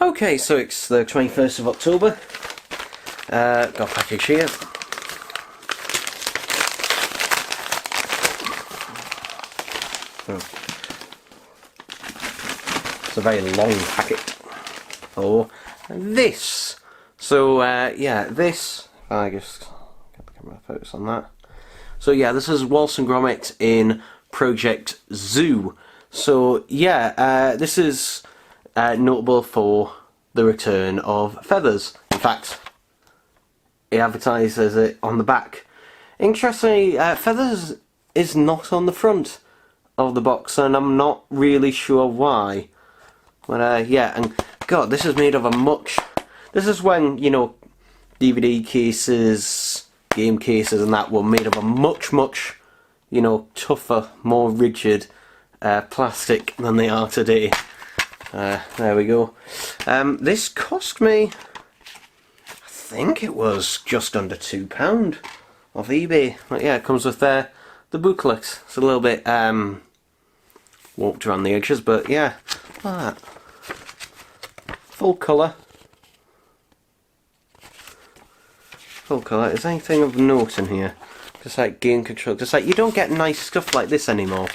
Okay, so it's the 21st of October. Got a package here. It's a very long packet. Oh, this. So yeah, this. I just get the camera focus on that. So yeah, this is Wallace and Gromit in Project Zoo. So yeah, this is notable for the return of feathers. In fact, it advertises it on the back. Interestingly, feathers is not on the front of the box, and I'm not really sure why. But yeah, and God, this is made of a much. This is when, you know, DVD cases, game cases, and that were made of a much, you know, tougher, more rigid plastic than they are today. There we go. This cost me, I think it was just under £2 off eBay. But yeah, it comes with the booklet. It's a little bit warped around the edges, but yeah, that. Full colour. Full colour. Is there anything of note in here? Just like game control. Just like, you don't get nice stuff like this anymore.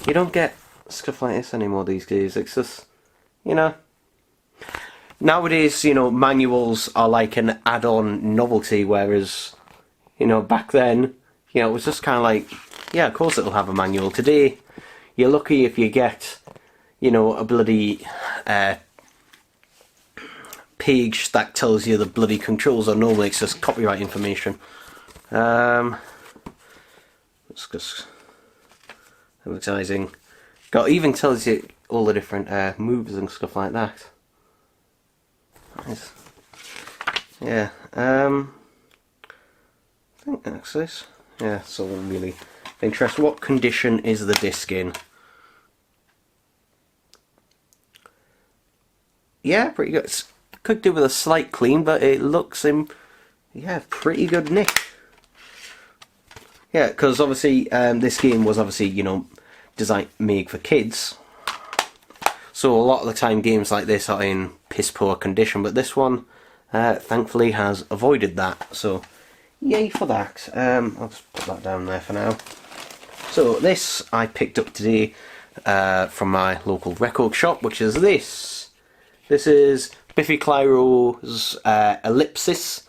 You don't get stuff like this anymore these days. It's just, you know. Nowadays, you know, manuals are like an add-on novelty, whereas, you know, back then, you know, it was just kind of like, yeah, of course it'll have a manual. Today, you're lucky if you get, you know, a bloody page that tells you the bloody controls, or normally it's just copyright information. It's just advertising. God, even tells you all the different moves and stuff like that. Nice. Yeah. I think that's this. Yeah, it's all really interesting. What condition is the disc in? Yeah, pretty good. It's, could do with a slight clean, but it looks in, yeah, pretty good nick. Yeah, because obviously this game was obviously, you know, made for kids. So a lot of the time games like this are in piss poor condition, but this one thankfully has avoided that. So yay for that. I'll just put that down there for now. So this I picked up today from my local record shop, which is this. This is Biffy Clyro's Ellipsis.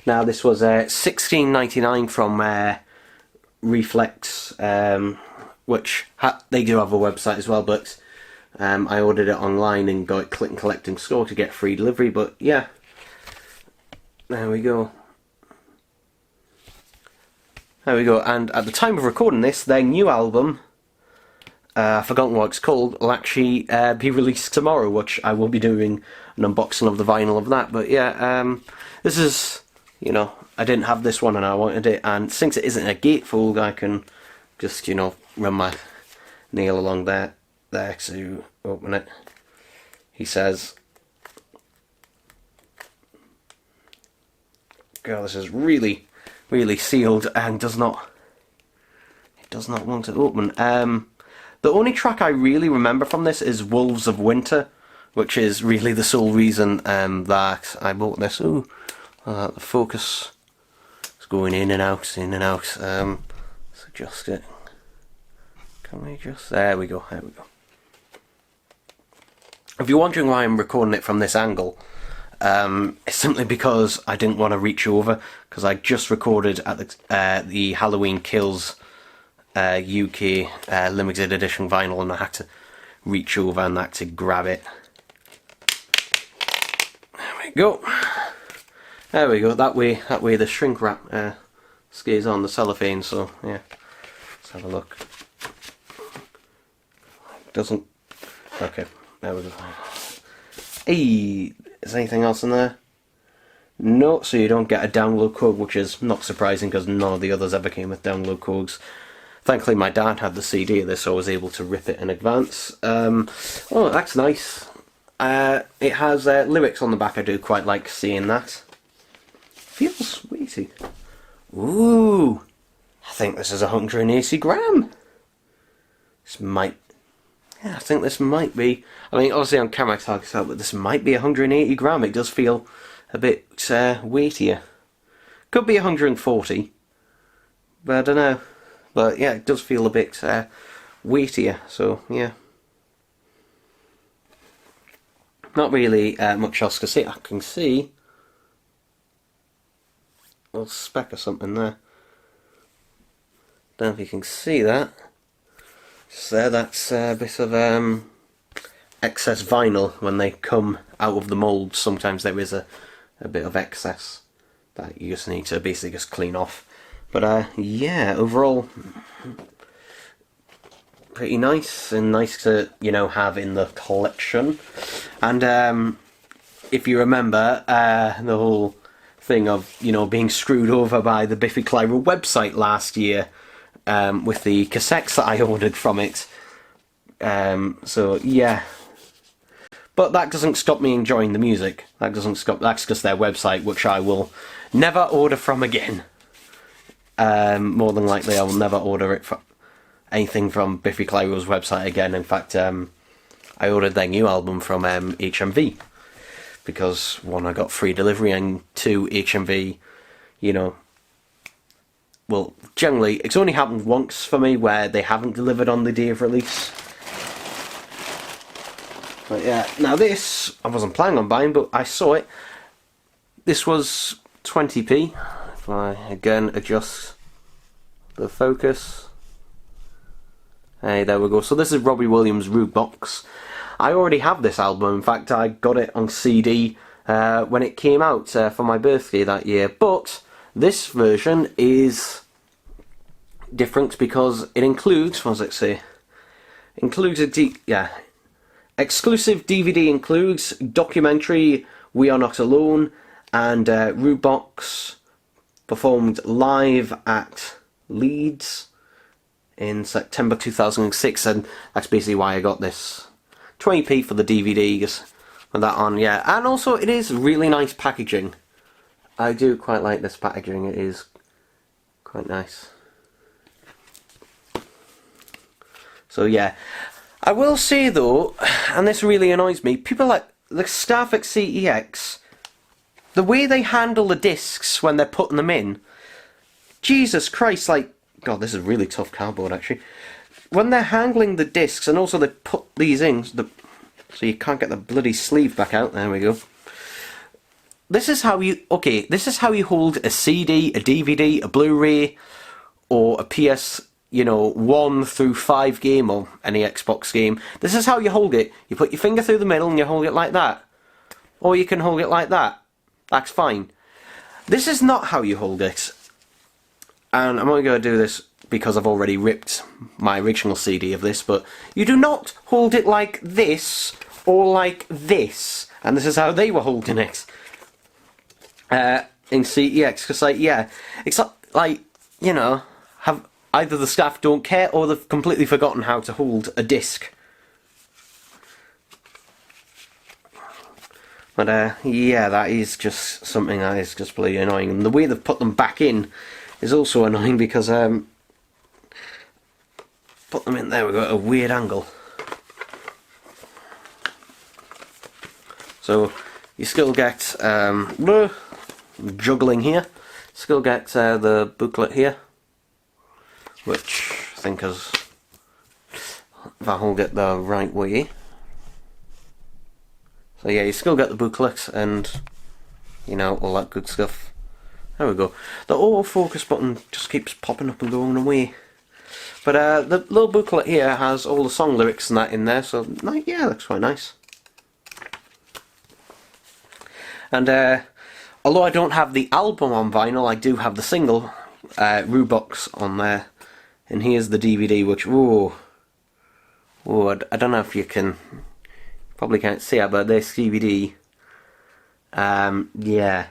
Now this was $16.99 from Reflex, which they do have a website as well, but I ordered it online and got it click and collect in store to get free delivery. But yeah, there we go. There we go. And at the time of recording this, their new album, I've forgotten what it's called, will actually be released tomorrow, which I will be doing an unboxing of the vinyl of that. But yeah, this is, you know, I didn't have this one and I wanted it, and since it isn't a gatefold, I can just, you know, run my nail along there to open it. He says, God, this is really sealed and does not want to open. The only track I really remember from this is Wolves of Winter, which is really the sole reason that I bought this. Ooh, the focus is going in and out, Let's adjust it. Can we just... There we go. If you're wondering why I'm recording it from this angle, it's simply because I didn't want to reach over, because I just recorded at the Halloween Kills UK limited edition vinyl, and I had to reach over and I had to grab it. There we go. There we go. That way the shrink wrap stays on the cellophane. So yeah, let's have a look. Doesn't. Okay, there we go. Hey, is there anything else in there? No, so you don't get a download code, which is not surprising because none of the others ever came with download codes. Thankfully my dad had the CD of this, so I was able to rip it in advance. Oh, that's nice. It has lyrics on the back. I do quite like seeing that. Feels weighty. Ooh, I think this is 180 gram. This might... yeah, I think this might be, I mean, obviously on camera I can't tell, but this might be 180 gram. It does feel a bit weightier. Could be 140, but I don't know. But yeah, it does feel a bit weightier, so yeah. Not really much else to see. I can see a little speck or something there. Don't know if you can see that. Just there, that's a bit of excess vinyl. When they come out of the mould, sometimes there is a bit of excess that you just need to basically just clean off. But yeah, overall pretty nice, and nice to, you know, have in the collection. And if you remember the whole thing of, you know, being screwed over by the Biffy Clyro website last year with the cassettes that I ordered from it. So yeah, but that doesn't stop me enjoying the music. That doesn't stop. That's just their website, which I will never order from again. More than likely, I will never order it from anything from Biffy Clyro's website again. In fact, I ordered their new album from HMV because one, I got free delivery, and two, HMV, you know, well, generally it's only happened once for me where they haven't delivered on the day of release. But yeah, now this I wasn't planning on buying, but I saw it. This was 20p. If I again adjust the focus. Hey, there we go. So this is Robbie Williams' Box. I already have this album. In fact, I got it on CD when it came out for my birthday that year. But this version is different because it includes, what does it say? Includes a exclusive DVD, includes documentary We Are Not Alone, and Box performed live at Leeds in September 2006, and that's basically why I got this. 20p for the DVD, just with that on, yeah. And also, it is really nice packaging. I do quite like this packaging, it is quite nice. So yeah, I will say though, and this really annoys me, people like the staff at CEX, the way they handle the discs when they're putting them in, Jesus Christ, like, God, this is really tough cardboard actually. When they're handling the discs, and also they put these in, so you can't get the bloody sleeve back out, there we go. This is how you, okay, this is how you hold a CD, a DVD, a Blu-ray, or a PS, you know, 1 through 5 game, or any Xbox game. This is how you hold it. You put your finger through the middle and you hold it like that. Or you can hold it like that. That's fine. This is not how you hold it. And I'm only going to do this because I've already ripped my original CD of this, but you do not hold it like this, or like this. And this is how they were holding it. In CEX, because like, yeah, it's like, you know, have either the staff don't care or they've completely forgotten how to hold a disc. But yeah, that is just something that is just really annoying, and the way they've put them back in is also annoying because put them in there, we've got a weird angle. So you still get juggling here, still get the booklet here, which I think is, if I hold it the right way. So yeah, you still get the booklet and, you know, all that good stuff. There we go. The autofocus button just keeps popping up and going away. But the little booklet here has all the song lyrics and that in there, so yeah, looks quite nice. And although I don't have the album on vinyl, I do have the single Box on there. And here's the DVD, which, I don't know if you can, probably can't see it, but this DVD, yeah.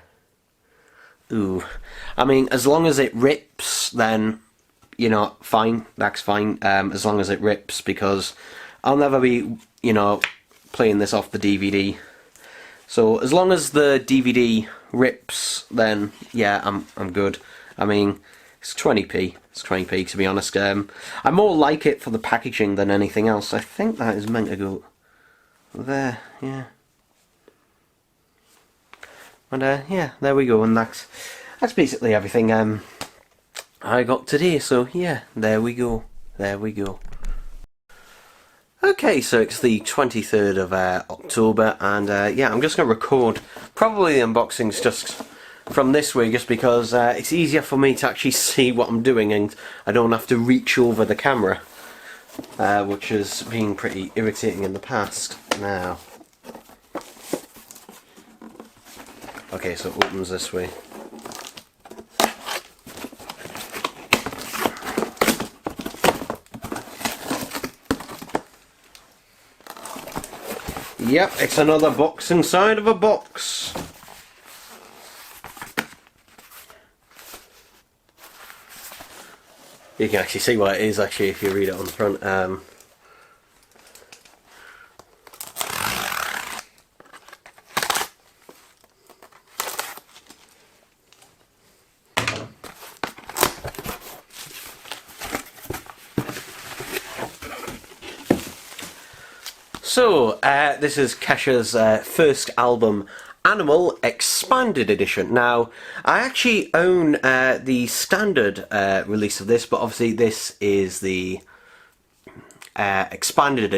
Ooh, I mean, as long as it rips, then, you know, fine, that's fine, as long as it rips, because I'll never be, you know, playing this off the DVD. So, as long as the DVD rips, then, yeah, I'm good. I mean, it's 20p, stripy, to be honest. I more like it for the packaging than anything else. I think that is meant to go there, yeah. And yeah, there we go, and that's basically everything I got today. So yeah, there we go. Okay, so it's the 23rd of October, and yeah, I'm just going to record probably the unboxings just from this way, just because it's easier for me to actually see what I'm doing and I don't have to reach over the camera, which has been pretty irritating in the past. Now, okay, so it opens this way. Yep, it's another box inside of a box. You can actually see what it is actually if you read it on the front. So, this is Kesha's first album, Animal Expanded Edition. Now, I actually own the standard release of this, but obviously this is the expanded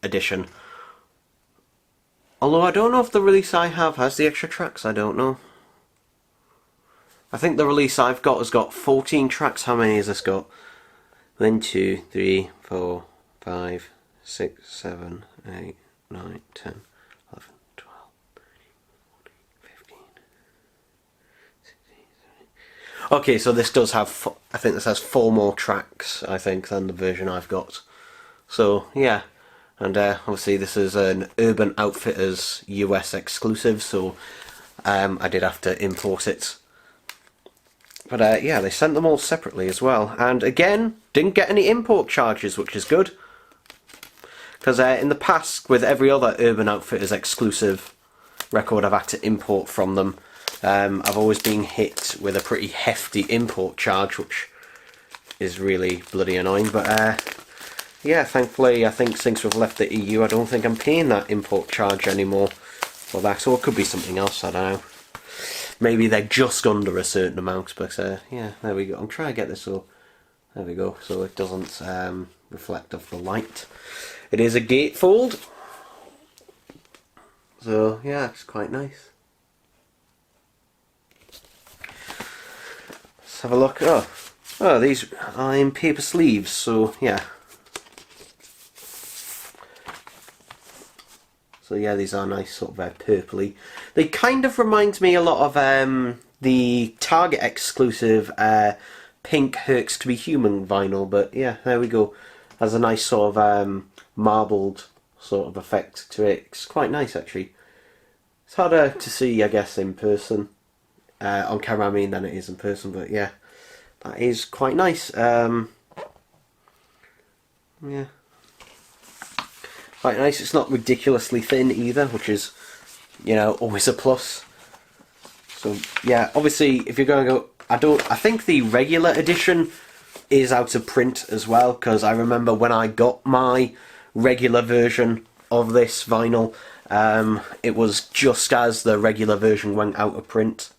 edition. Although I don't know if the release I have has the extra tracks, I don't know. I think the release I've got has got 14 tracks. How many has this got? 1, 2, 3, 4, 5, 6, 7, 8, 9, 10, 11, 12, 13, 14, 15, 16, 17. Okay, so this does have, I think this has 4 more tracks, I think, than the version I've got. So, yeah. And obviously this is an Urban Outfitters US exclusive, so I did have to import it. But yeah, they sent them all separately as well. And again, didn't get any import charges, which is good. Because in the past, with every other Urban Outfitters exclusive record I've had to import from them, I've always been hit with a pretty hefty import charge, which is really bloody annoying. But yeah, thankfully, I think since we've left the EU, I don't think I'm paying that import charge anymore for that. Or it could be something else, I don't know. Maybe they're just under a certain amount, but yeah, there we go. I'm trying to get this so, there we go, so it doesn't reflect off the light. It is a gatefold, so yeah, it's quite nice. Let's have a look. Oh, these are in paper sleeves, so yeah. So yeah, these are nice, sort of purpley. They kind of remind me a lot of the Target exclusive pink Herks to Be Human vinyl, but yeah, there we go. Has a nice sort of marbled sort of effect to it. It's quite nice actually. It's harder to see, I guess, in person. On camera, I mean, than it is in person, but yeah, that is quite nice. Yeah. Quite nice. It's not ridiculously thin either, which is, you know, always a plus. So yeah, obviously, if you're going to go, I think the regular edition is out of print as well, because I remember when I got my regular version of this vinyl, it was just as the regular version went out of print.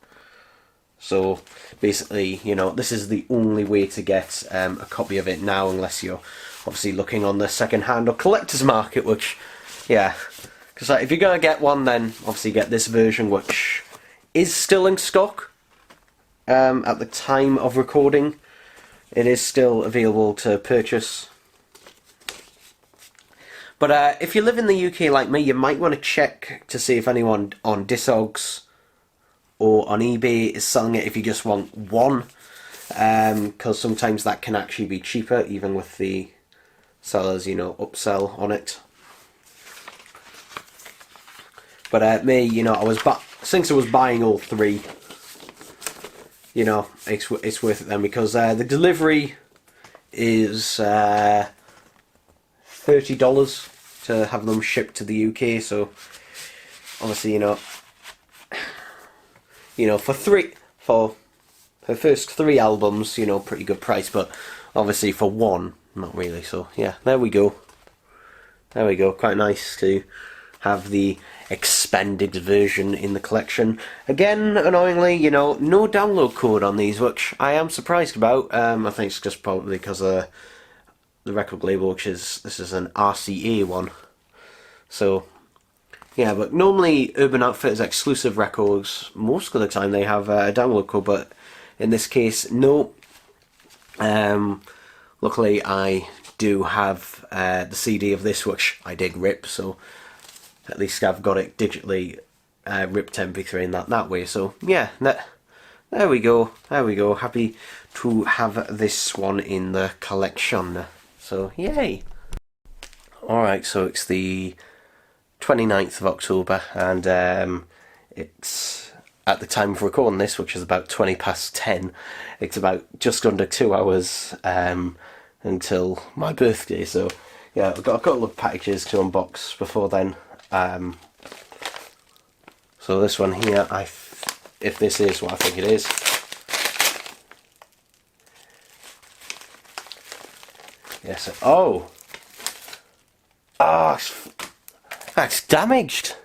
So basically, you know, this is the only way to get a copy of it now, unless you're obviously looking on the second-hand or collector's market, which, yeah, because if you're going to get one, then obviously get this version, which is still in stock at the time of recording. It is still available to purchase. But if you live in the UK like me, you might want to check to see if anyone on Discogs or on eBay is selling it if you just want one, because sometimes that can actually be cheaper, even with the sellers, you know, upsell on it. But me, you know, since I was buying all 3, you know, it's worth it then, because the delivery is $30 to have them shipped to the UK. So obviously, you know, for her first 3 albums, you know, pretty good price, but obviously for one, not really. So yeah, there we go. There we go. Quite nice to have the expanded version in the collection. Again, annoyingly, you know, no download code on these, which I am surprised about. I think it's just probably because of the record label, which is, this is an RCA one. So yeah, but normally Urban Outfitters exclusive records, most of the time they have a download code, but in this case, no. Luckily I do have the CD of this, which I did rip, so at least I've got it digitally ripped MP3 in that way. So yeah, there we go. There we go. Happy to have this one in the collection. So yay! Alright, so it's the 29th of October, and it's, at the time of recording this, which is about 20 past 10, it's about just under 2 hours until my birthday. So yeah, I've got a couple of packages to unbox before then. So this one here, if this is what I think it is, yes. Oh, that's damaged.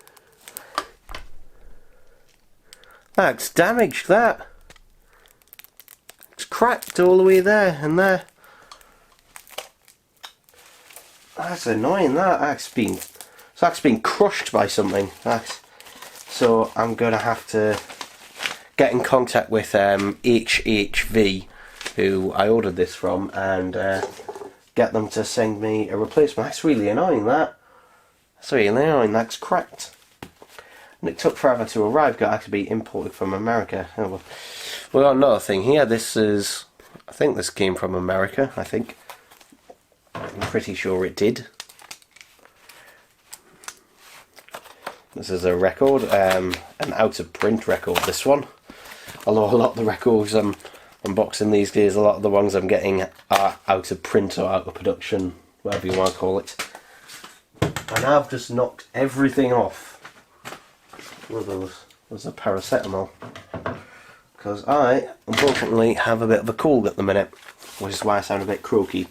That's damaged. That it's cracked all the way there and there. That's annoying. That's been crushed by something. So I'm gonna have to get in contact with HHV, who I ordered this from, and get them to send me a replacement. That's really annoying. That's really annoying. That's cracked, and it took forever to arrive. Got actually be imported from America. Oh, well, we got another thing here. This is, I think this came from America. I'm pretty sure it did. This is a record, an out of print record, this one. Although a lot of the records I'm unboxing these days, a lot of the ones I'm getting are out of print or out of production, whatever you want to call it. And I've just knocked everything off. One of those was a paracetamol. Because I, unfortunately, have a bit of a cold at the minute, which is why I sound a bit croaky.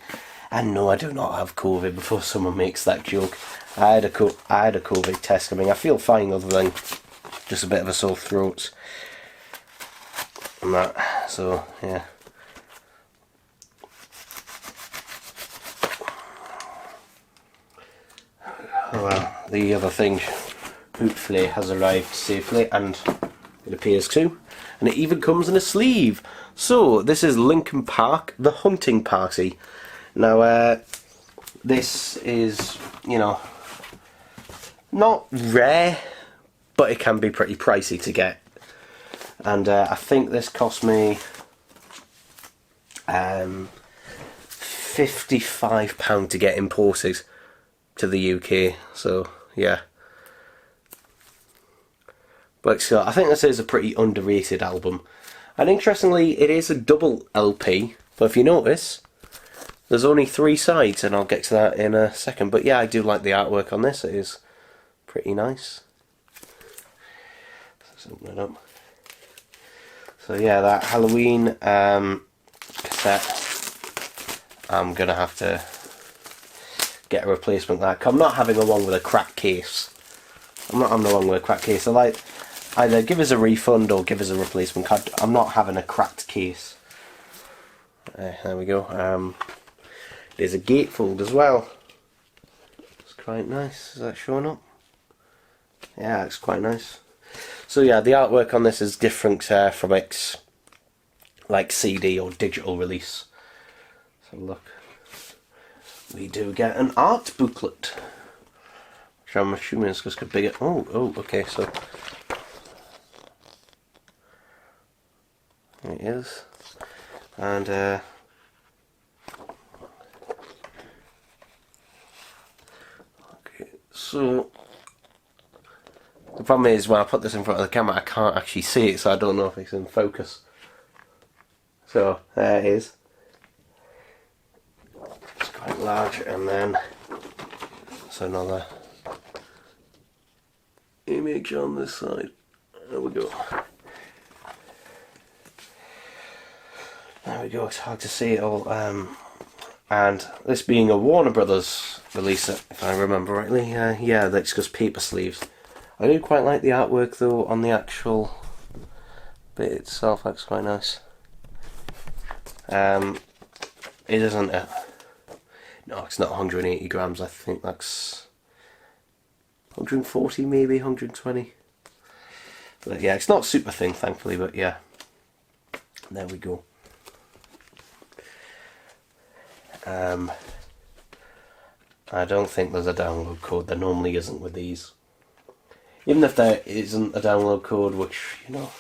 And no, I do not have COVID, before someone makes that joke. I had a COVID test. I mean, I feel fine other than just a bit of a sore throat and that. So yeah. Well, the other thing hopefully has arrived safely, and it appears to. And it even comes in a sleeve. So this is Linkin Park, The Hunting Party. Now, this is, you know, not rare, but it can be pretty pricey to get. And I think this cost me £55 to get imported to the UK. So yeah, but still, I think this is a pretty underrated album. And interestingly, it is a double LP. But if you notice, there's only 3 sides, and I'll get to that in a second. But yeah, I do like the artwork on this. It is pretty nice. Let's open it up. So yeah, that Halloween cassette, I'm gonna have to get a replacement of that. I'm not having along with a cracked case. I'm not having along with a cracked case. I like either give us a refund or give us a replacement card. I'm not having a cracked case. There we go. There's a gatefold as well. It's quite nice. Is that showing up? Yeah, it's quite nice. So yeah, the artwork on this is different from its like CD or digital release. So look, we do get an art booklet, which I'm assuming is just a bigger. Oh, okay. So there it is, and okay, so. The problem is, when I put this in front of the camera, I can't actually see it, so I don't know if it's in focus. So, there it is. It's quite large, and then there's another image on this side. There we go. There we go, it's hard to see it all. And this being a Warner Brothers release, if I remember rightly, yeah, that's just paper sleeves. I do quite like the artwork though on the actual bit itself, that's quite nice. It isn't a... No, it's not 180 grams, I think that's 140 maybe, 120. But yeah, it's not super thin thankfully, but yeah. There we go. I don't think there's a download code, there normally isn't with these. Even if there isn't a download code, which, you know,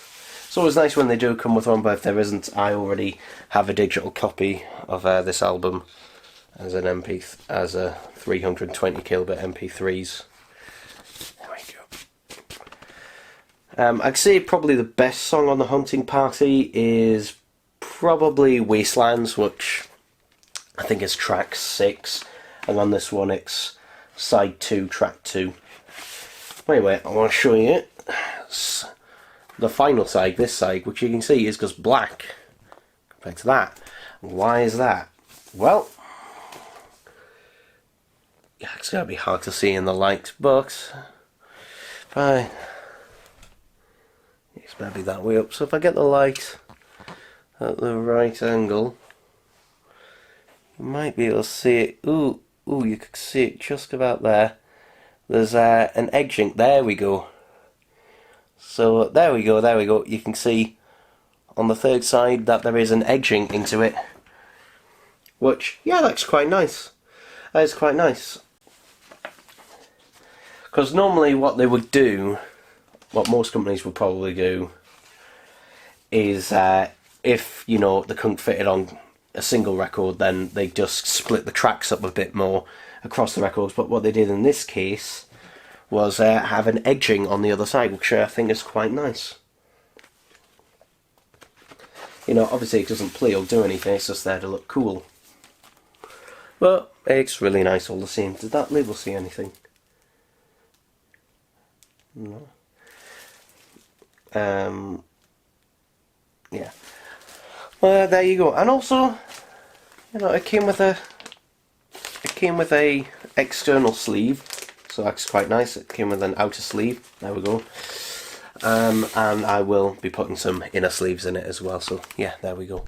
it's always nice when they do come with one, but if there isn't, I already have a digital copy of this album as an as a 320 kilobit MP3s. There we go. I'd say probably the best song on the Hunting Party is probably Wastelands, which I think is track 6, and on this one it's side 2, track 2. Anyway, I want to show you the final side, this side, which you can see is just black compared to that. Why is that? Well, yeah, it's going to be hard to see in the light, but fine. It's maybe that way up. So if I get the light at the right angle, you might be able to see it. Ooh, you can see it just about there. There's an edging. There we go. So there we go. You can see on the third side that there is an edging into it, which, yeah, that's quite nice. That is quite nice. Because normally what they would do, what most companies would probably do, is if, you know, they couldn't fit it on a single record, then they just split the tracks up a bit more across the records. But what they did in this case was have an edging on the other side, which I think is quite nice. You know, obviously it doesn't play or do anything, it's just there to look cool. But it's really nice all the same. Did that label say anything? No. Yeah. Well, there you go. And also, you know, it came with a external sleeve, so that's quite nice. It came with an outer sleeve. There we go. And I will be putting some inner sleeves in it as well. So yeah, there we go.